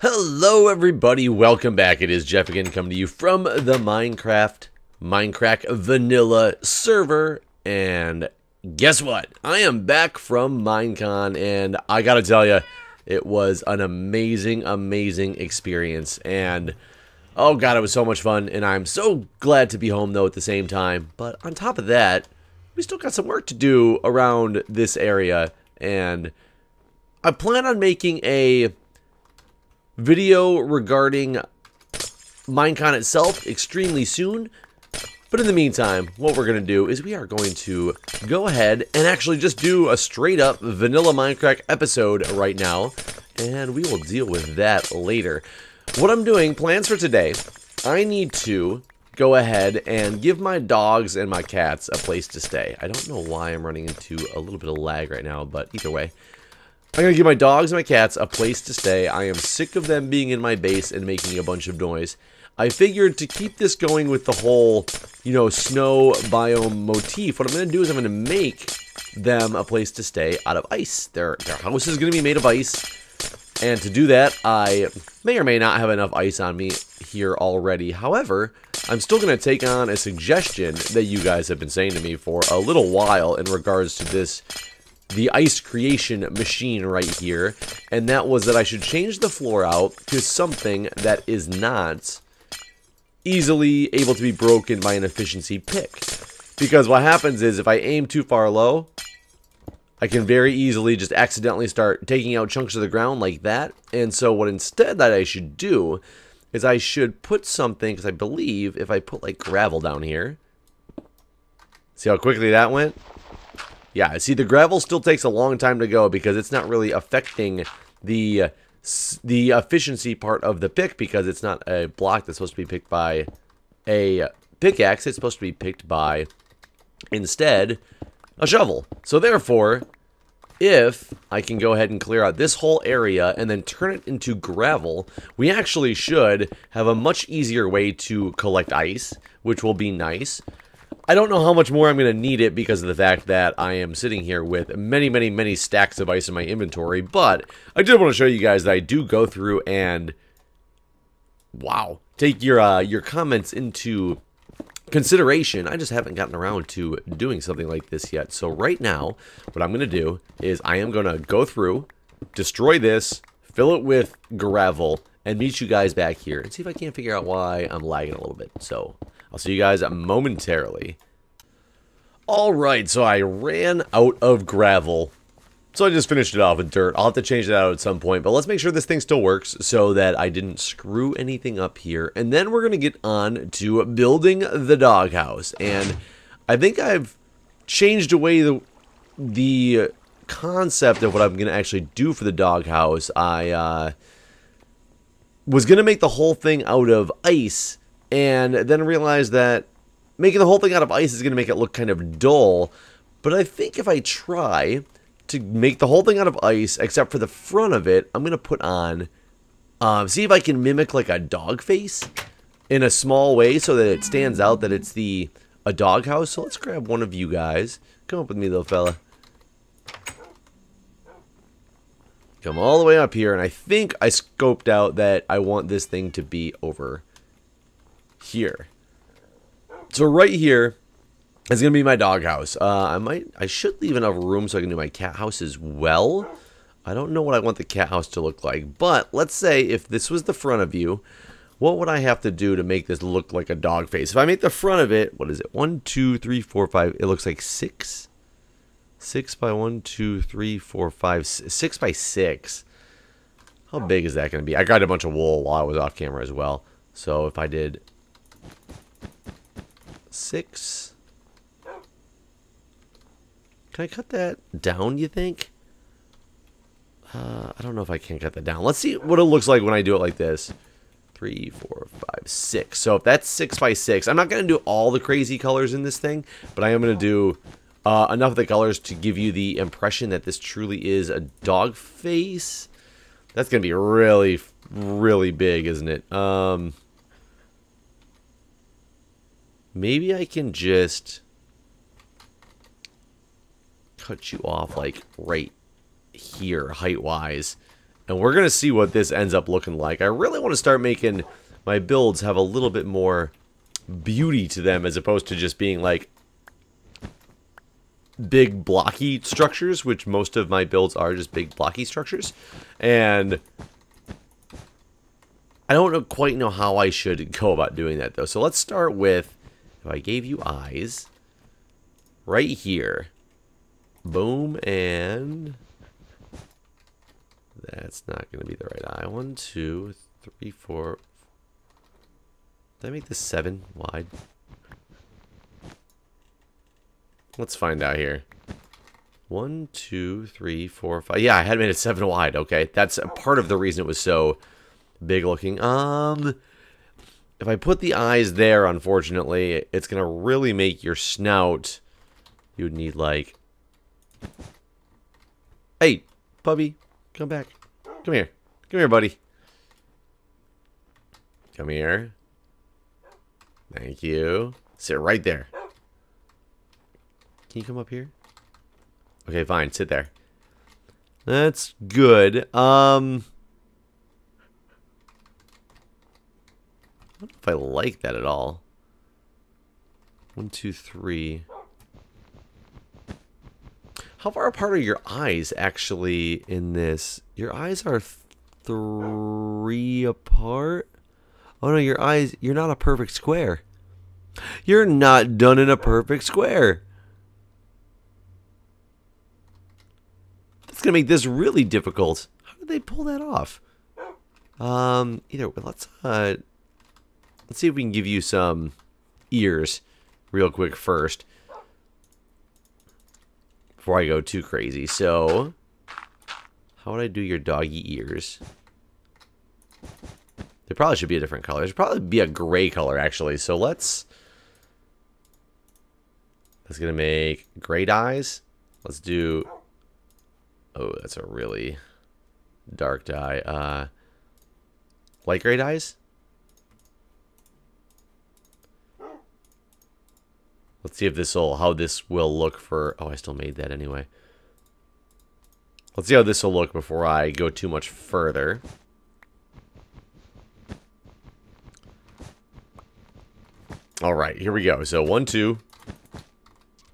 Hello everybody, welcome back. It is Jeff again coming to you from the Mindcrack vanilla server, and guess what? I am back from Minecon, and I gotta tell you, it was an amazing experience, and oh god, it was so much fun, and I'm so glad to be home though at the same time. But on top of that, we still got some work to do around this area, and I plan on making a video regarding Minecon itself extremely soon. But in the meantime, what we're going to do is we are going to go ahead and actually just do a straight up vanilla Minecraft episode right now, and we will deal with that later. What I'm doing, plans for today, I need to go ahead and give my dogs and my cats a place to stay. I don't know why I'm running into a little bit of lag right now, but either way, I'm going to give my dogs and my cats a place to stay. I am sick of them being in my base and making a bunch of noise. I figured to keep this going with the whole, snow biome motif, what I'm going to do is I'm going to make them a place to stay out of ice. Their house is going to be made of ice. And to do that, I may or may not have enough ice on me here already. However, I'm still going to take on a suggestion that you guys have been saying to me for a little while in regards to the ice creation machine right here, and that was that I should change the floor out to something that is not easily able to be broken by an efficiency pick. Because what happens is if I aim too far low, I can very easily just accidentally start taking out chunks of the ground like that. And so what instead that I should do is I should put something, because I believe if I put like gravel down here, see how quickly that went? Yeah, see, the gravel still takes a long time to go because it's not really affecting the efficiency part of the pick, because it's not a block that's supposed to be picked by a pickaxe. It's supposed to be picked by, instead, a shovel. So therefore, if I can go ahead and clear out this whole area and then turn it into gravel, we actually should have a much easier way to collect ice, which will be nice. I don't know how much more I'm going to need it because of the fact that I am sitting here with many stacks of ice in my inventory, but I did want to show you guys that I do go through and, wow, take your comments into consideration. I just haven't gotten around to doing something like this yet. So right now, what I'm going to do is I am going to go through, destroy this, fill it with gravel, and meet you guys back here and see if I can't figure out why I'm lagging a little bit. So I'll see you guys momentarily. Alright, so I ran out of gravel, so I just finished it off with dirt. I'll have to change that out at some point, but let's make sure this thing still works so that I didn't screw anything up here. And then we're going to get on to building the doghouse. And I think I've changed away the concept of what I'm going to actually do for the doghouse. I was going to make the whole thing out of ice, and then realized that making the whole thing out of ice is going to make it look kind of dull. But I think if I try to make the whole thing out of ice, except for the front of it, I'm going to put on, see if I can mimic like a dog face in a small way so that it stands out that it's a doghouse. So let's grab one of you guys. Come up with me, little fella. Come all the way up here, and I think I scoped out that I want this thing to be over here. So right here is going to be my doghouse. I should leave enough room so I can do my cat house as well. I don't know what I want the cat house to look like, but let's say if this was the front of you, what would I have to do to make this look like a dog face? If I make the front of it, what is it? 1, 2, 3, 4, 5. It looks like 6. 6 by 1, 2, 3, 4, 5. 6 by 6. How big is that going to be? I got a bunch of wool while I was off camera as well. So if I did 6. Can I cut that down, you think? I don't know if I can cut that down. Let's see what it looks like when I do it like this. 3, 4, 5, 6. So if that's 6 by 6, I'm not going to do all the crazy colors in this thing, but I am going to do enough of the colors to give you the impression that this truly is a dog face. That's going to be really big, isn't it? Maybe I can just cut you off like right here, height-wise, And we're going to see what this ends up looking like. I really want to start making my builds have a little bit more beauty to them as opposed to just being like big blocky structures, which most of my builds are just big blocky structures. And I don't quite know how I should go about doing that though. So let's start with, if I gave you eyes right here, boom, and that's not going to be the right eye. 1, 2, 3, 4. Did I make this 7 wide? Let's find out here. 1, 2, 3, 4, 5. Yeah, I had made it 7 wide. Okay, that's a part of the reason it was so big looking. If I put the eyes there, unfortunately, it's gonna really make your snout. You would need like, hey, puppy, come back. Come here. Come here, buddy. Come here. Thank you. Sit right there. Can you come up here? Okay, fine. Sit there. That's good. I don't know if I like that at all. 1, 2, 3. How far apart are your eyes actually in this? Your eyes are 3 apart? Oh no, your eyes, you're not a perfect square. You're not done in a perfect square. That's gonna make this really difficult. How did they pull that off? Either way, let's see if we can give you some ears real quick first before I go too crazy. So, how would I do your doggy ears? They probably should be a different color. It should probably be a gray color, actually. So let's gonna make great eyes. Let's do, oh, that's a really dark dye. Light gray eyes. Let's see if how this will look for, oh, I still made that anyway. Let's see how this will look before I go too much further. All right, here we go. So 1, 2,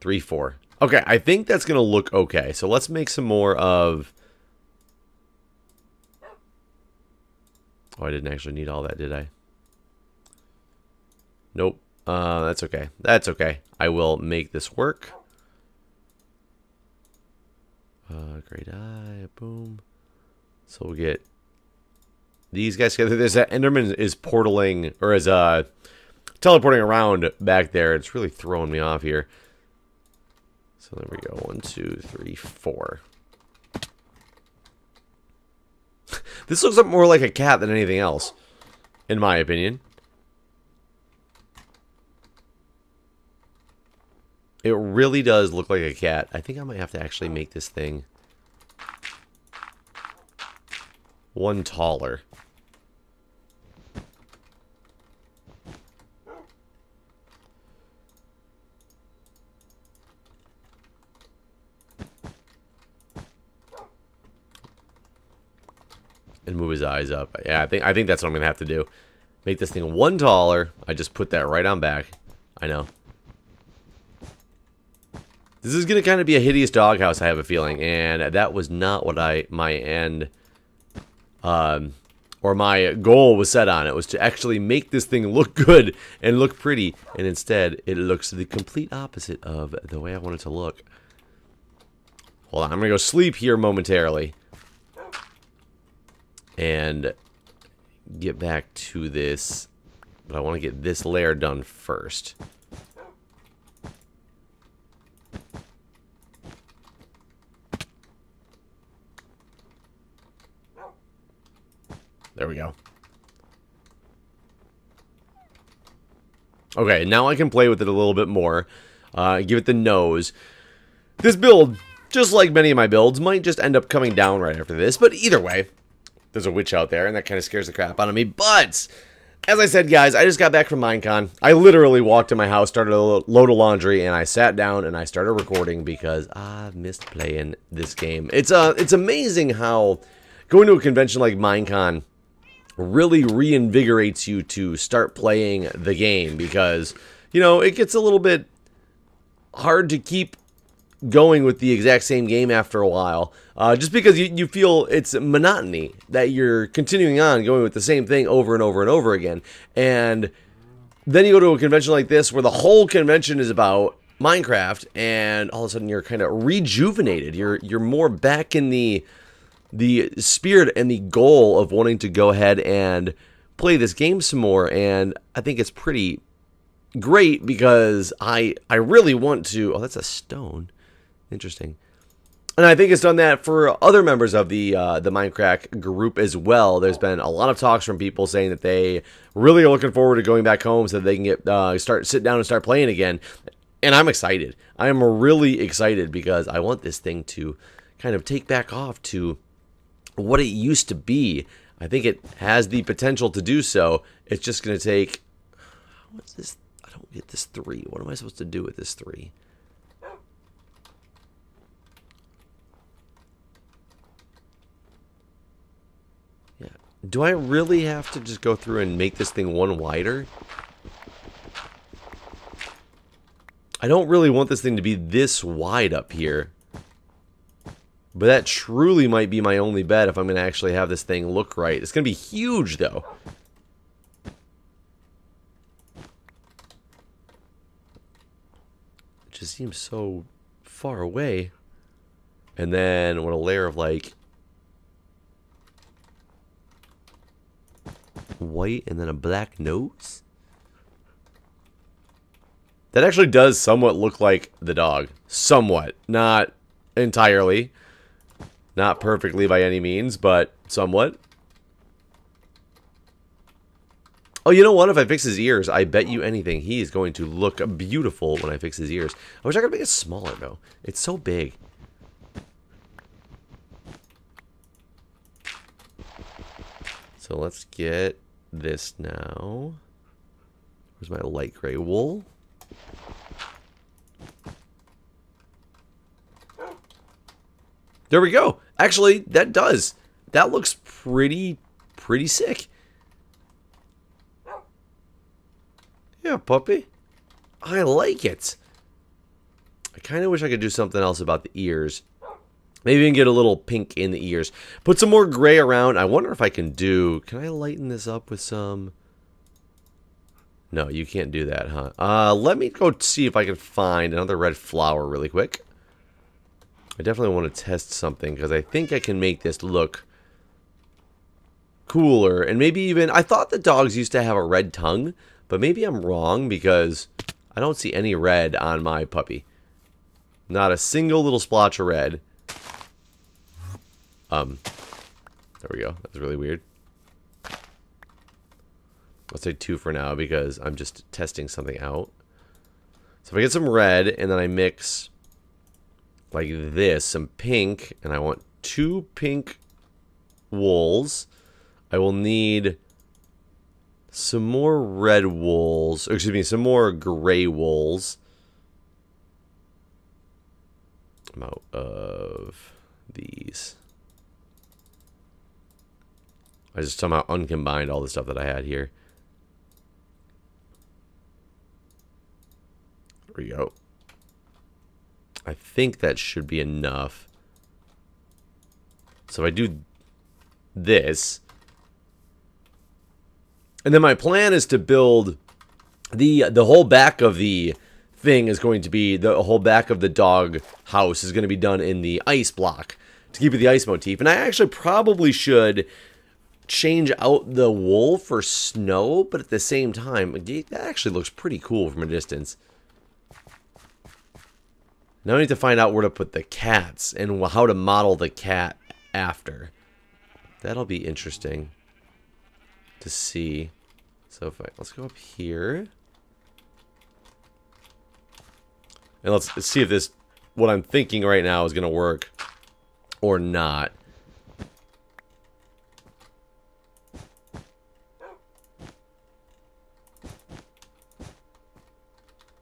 3, 4. Okay, I think that's going to look okay. So let's make some more of... Oh, I didn't actually need all that, did I? Nope. That's okay. That's okay. I will make this work. Great eye. Boom. So we'll get these guys together. There's that Enderman is portaling, or is teleporting around back there. It's really throwing me off here. So there we go. 1, 2, 3, 4. This looks more like a cat than anything else, in my opinion. It really does look like a cat. I think I might have to actually make this thing one taller. And move his eyes up. Yeah, I think that's what I'm gonna have to do. Make this thing one taller. I just put that right on back. I know. This is gonna kind of be a hideous doghouse, I have a feeling, and that was not what my end or my goal was set on. It was to actually make this thing look good and look pretty, and instead it looks the complete opposite of the way I want it to look. Hold on, I'm gonna go sleep here momentarily and get back to this, but I want to get this layer done first. There we go. Okay, now I can play with it a little bit more. Give it the nose. This build, just like many of my builds, might just end up coming down right after this, but either way, there's a witch out there, and that kind of scares the crap out of me. But, as I said, guys, I just got back from Minecon. I literally walked to my house, started a load of laundry, and I sat down and I started recording because I missed playing this game. It's amazing how going to a convention like Minecon really reinvigorates you to start playing the game, because, you know, it gets a little bit hard to keep going with the exact same game after a while, just because you feel it's monotony, that you're continuing on going with the same thing over and over and over again. And then you go to a convention like this where the whole convention is about Minecraft, and all of a sudden you're kind of rejuvenated. You're more back in the spirit and the goal of wanting to go ahead and play this game some more. And I think it's pretty great, because I really want to... Oh, that's a stone. Interesting. And I think it's done that for other members of the Mindcrack group as well. There's been a lot of talks from people saying that they really are looking forward to going back home so that they can get sit down and start playing again. And I'm excited. I am really excited, because I want this thing to kind of take back off to what it used to be. I think it has the potential to do so. It's just going to take... What's this? I don't get this 3. What am I supposed to do with this 3? Yeah. Do I really have to just go through and make this thing 1 wider? I don't really want this thing to be this wide up here. But that truly might be my only bet if I'm going to actually have this thing look right. It's going to be huge, though. It just seems so far away. And then what a layer of, like, white and then a black nose. That actually does somewhat look like the dog. Somewhat. Not entirely. Not perfectly by any means, but somewhat. Oh, you know what? If I fix his ears, I bet you anything he is going to look beautiful when I fix his ears. I wish I could make it smaller, though. It's so big. So let's get this now. Where's my light gray wool? There we go. Actually, that does. That looks pretty sick. Yeah, puppy. I like it. I kind of wish I could do something else about the ears. Maybe even get a little pink in the ears. Put some more gray around. I wonder if I can do... Can I lighten this up with some... No, you can't do that, huh? Let me go see if I can find another red flower really quick. I definitely want to test something, because I think I can make this look cooler. And maybe even... I thought the dogs used to have a red tongue, but maybe I'm wrong, because I don't see any red on my puppy. Not a single little splotch of red. There we go. That was really weird. I'll say 2 for now, because I'm just testing something out. So if I get some red, and then I mix... like this, some pink, and I want 2 pink wools. I will need some more red wools, or excuse me, some more gray wools. I'm out of these. I just somehow uncombined all the stuff that I had here. There we go. I think that should be enough. So if I do this, and then my plan is to build the whole back of the thing is going to be, the whole back of the dog house is going to be done in the ice block to keep it the ice motif. And I actually probably should change out the wool for snow, but at the same time, that actually looks pretty cool from a distance. Now I need to find out where to put the cats and how to model the cat after. That'll be interesting to see. So if let's go up here. And let's see if this, what I'm thinking right now, is going to work or not.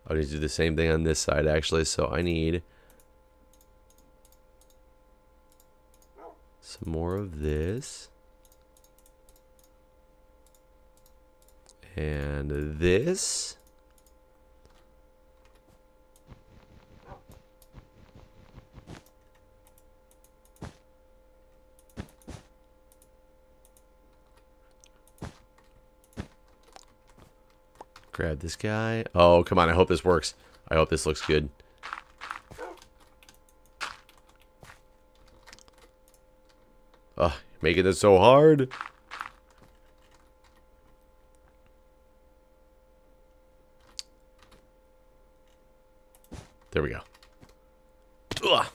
I need to do the same thing on this side, actually. So I need some more of this. And this. Grab this guy. Oh, come on. I hope this works. I hope this looks good. Oh, making this so hard. There we go. Ugh.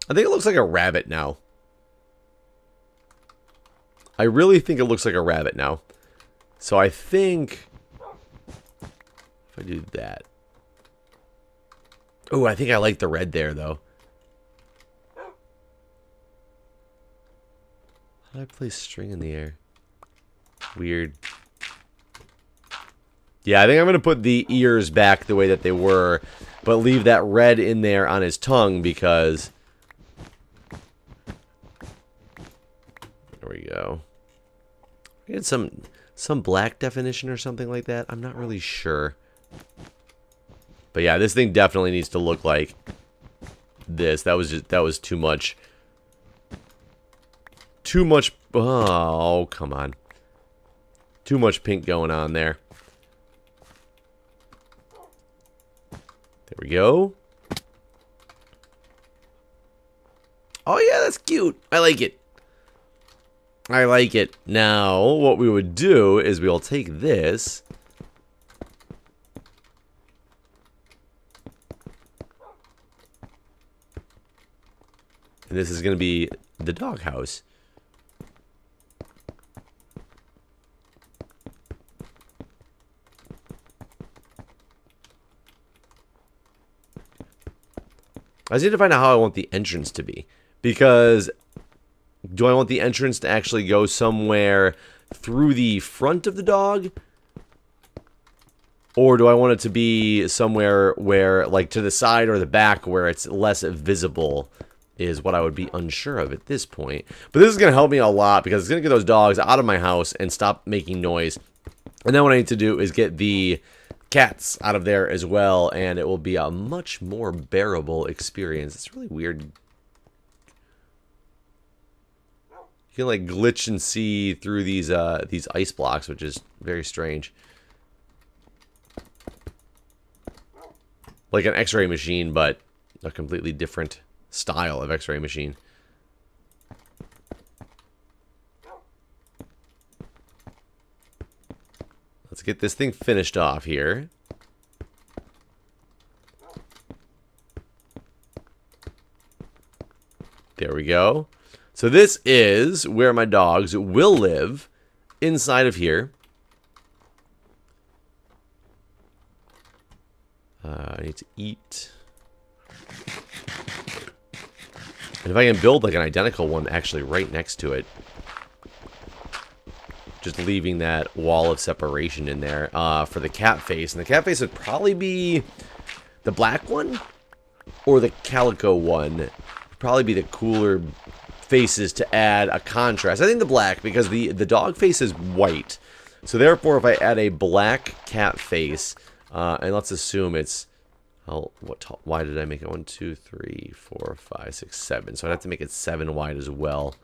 I think it looks like a rabbit now. I really think it looks like a rabbit now. So I think if I do that. Oh, I think I like the red there though. How do I place string in the air? Weird. Yeah, I think I'm going to put the ears back the way that they were, but leave that red in there on his tongue because... There we go. We had some black definition or something like that. I'm not really sure. But yeah, this thing definitely needs to look like this. That was too much. Too much. Oh, come on. Too much pink going on there. There we go. Oh yeah, that's cute. I like it. I like it. Now, what we would do is we'll take this. And this is going to be the doghouse. I just need to find out how I want the entrance to be. Because do I want the entrance to actually go somewhere through the front of the dog? Or do I want it to be somewhere where, like, to the side or the back where it's less visible is what I would be unsure of at this point. But this is going to help me a lot because it's going to get those dogs out of my house and stop making noise. And then what I need to do is get the cats out of there as well, and it will be a much more bearable experience. It's really weird. You can like glitch and see through these ice blocks, which is very strange. Like an X-ray machine, but a completely different style of X-ray machine. Let's get this thing finished off here. There we go. So this is where my dogs will live, inside of here. I need to eat. And if I can build like an identical one actually right next to it. Just leaving that wall of separation in there for the cat face. And the cat face would probably be the black one or the calico one. Would probably be the cooler faces to add a contrast. I think the black, because the dog face is white. So therefore, if I add a black cat face, and let's assume it's, oh, why did I make it 1, 2, 3, 4, 5, 6, 7? So I'd have to make it 7 wide as well.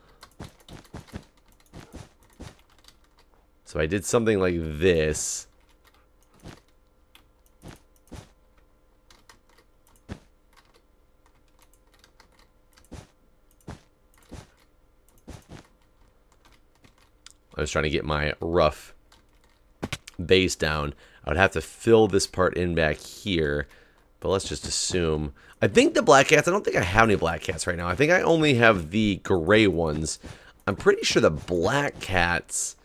So I did something like this. I was trying to get my rough base down. I would have to fill this part in back here. But let's just assume. I think the black cats, I don't think I have any black cats right now. I think I only have the gray ones. I'm pretty sure the black cats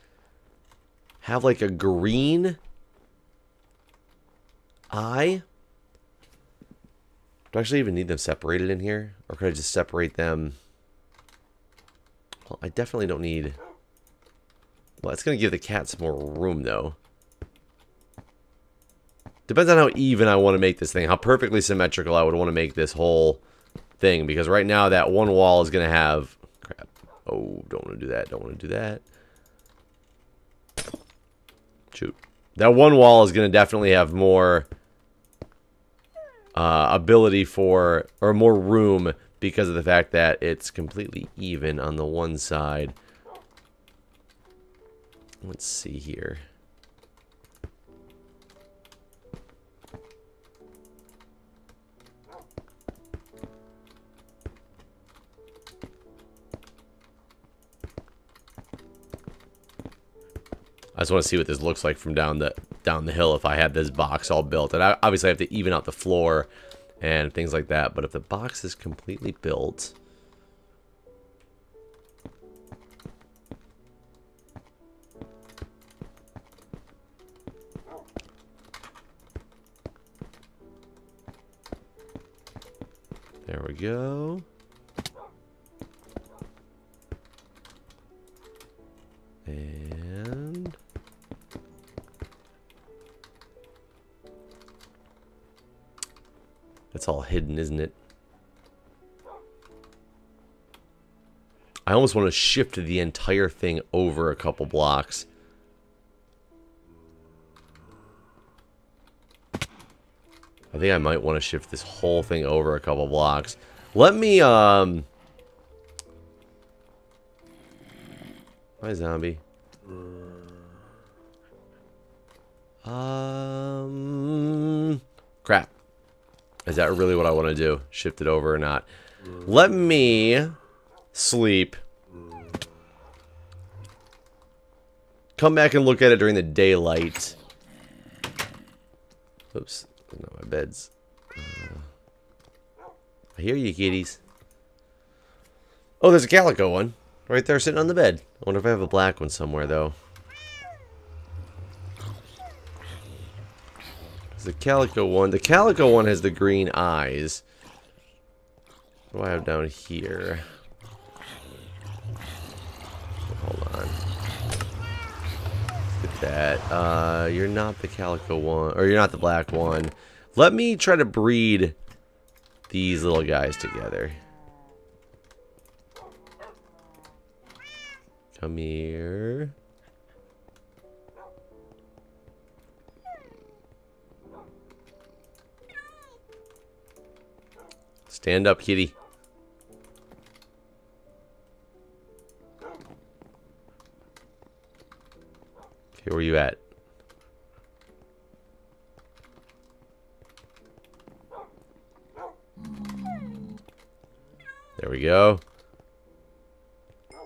have like a green eye. Do I actually even need them separated in here? Or could I just separate them? Well, I definitely don't need... Well, it's going to give the cats more room, though. Depends on how even I want to make this thing. How perfectly symmetrical I would want to make this whole thing. Because right now that one wall is going to have... Crap. Oh, don't want to do that. Don't want to do that. Shoot. That one wall is going to definitely have more ability for... Or more room because of the fact that it's completely even on the one side. Let's see here. I just want to see what this looks like from down the hill if I had this box all built. And I obviously have to even out the floor and things like that. But if the box is completely built... There we go. And... It's all hidden, isn't it? I almost want to shift the entire thing over a couple blocks. I think I might want to shift this whole thing over a couple blocks. Let me, Hi, zombie. Crap. Is that really what I want to do? Shift it over or not? Let me sleep. Come back and look at it during the daylight. Oops. No, my bed's... I hear you, kitties. Oh, there's a calico one. Right there sitting on the bed. I wonder if I have a black one somewhere, though. There's a calico one. The calico one has the green eyes. What do I have down here? Hold on. Look at that. You're not the calico one. Or you're not the black one. Let me try to breed these little guys together. Come here. Stand up, kitty. Okay, where you at? There we go.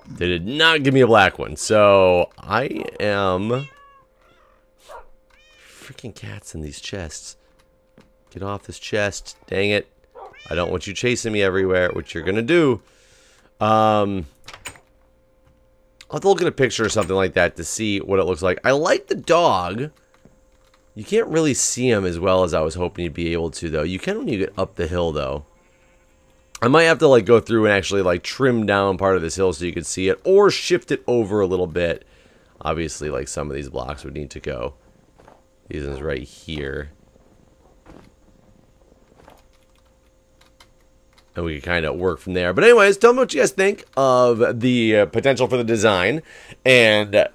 They did not give me a black one, so I am... Freaking cats in these chests. Get off this chest. Dang it. I don't want you chasing me everywhere, which you're gonna do. I'll have to look at a picture or something like that to see what it looks like. I like the dog. You can't really see him as well as I was hoping you'd be able to, though. You can when you get up the hill, though. I might have to like go through and actually like trim down part of this hill so you can see it, or shift it over a little bit. Obviously, like some of these blocks would need to go. These ones right here. And we can kind of work from there. But anyways, tell me what you guys think of the potential for the design. And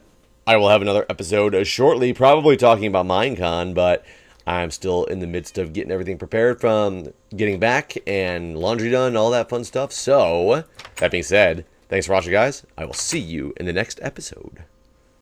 I will have another episode shortly, probably talking about Minecon, but I'm still in the midst of getting everything prepared from getting back and laundry done, all that fun stuff. So, that being said, thanks for watching, guys. I will see you in the next episode.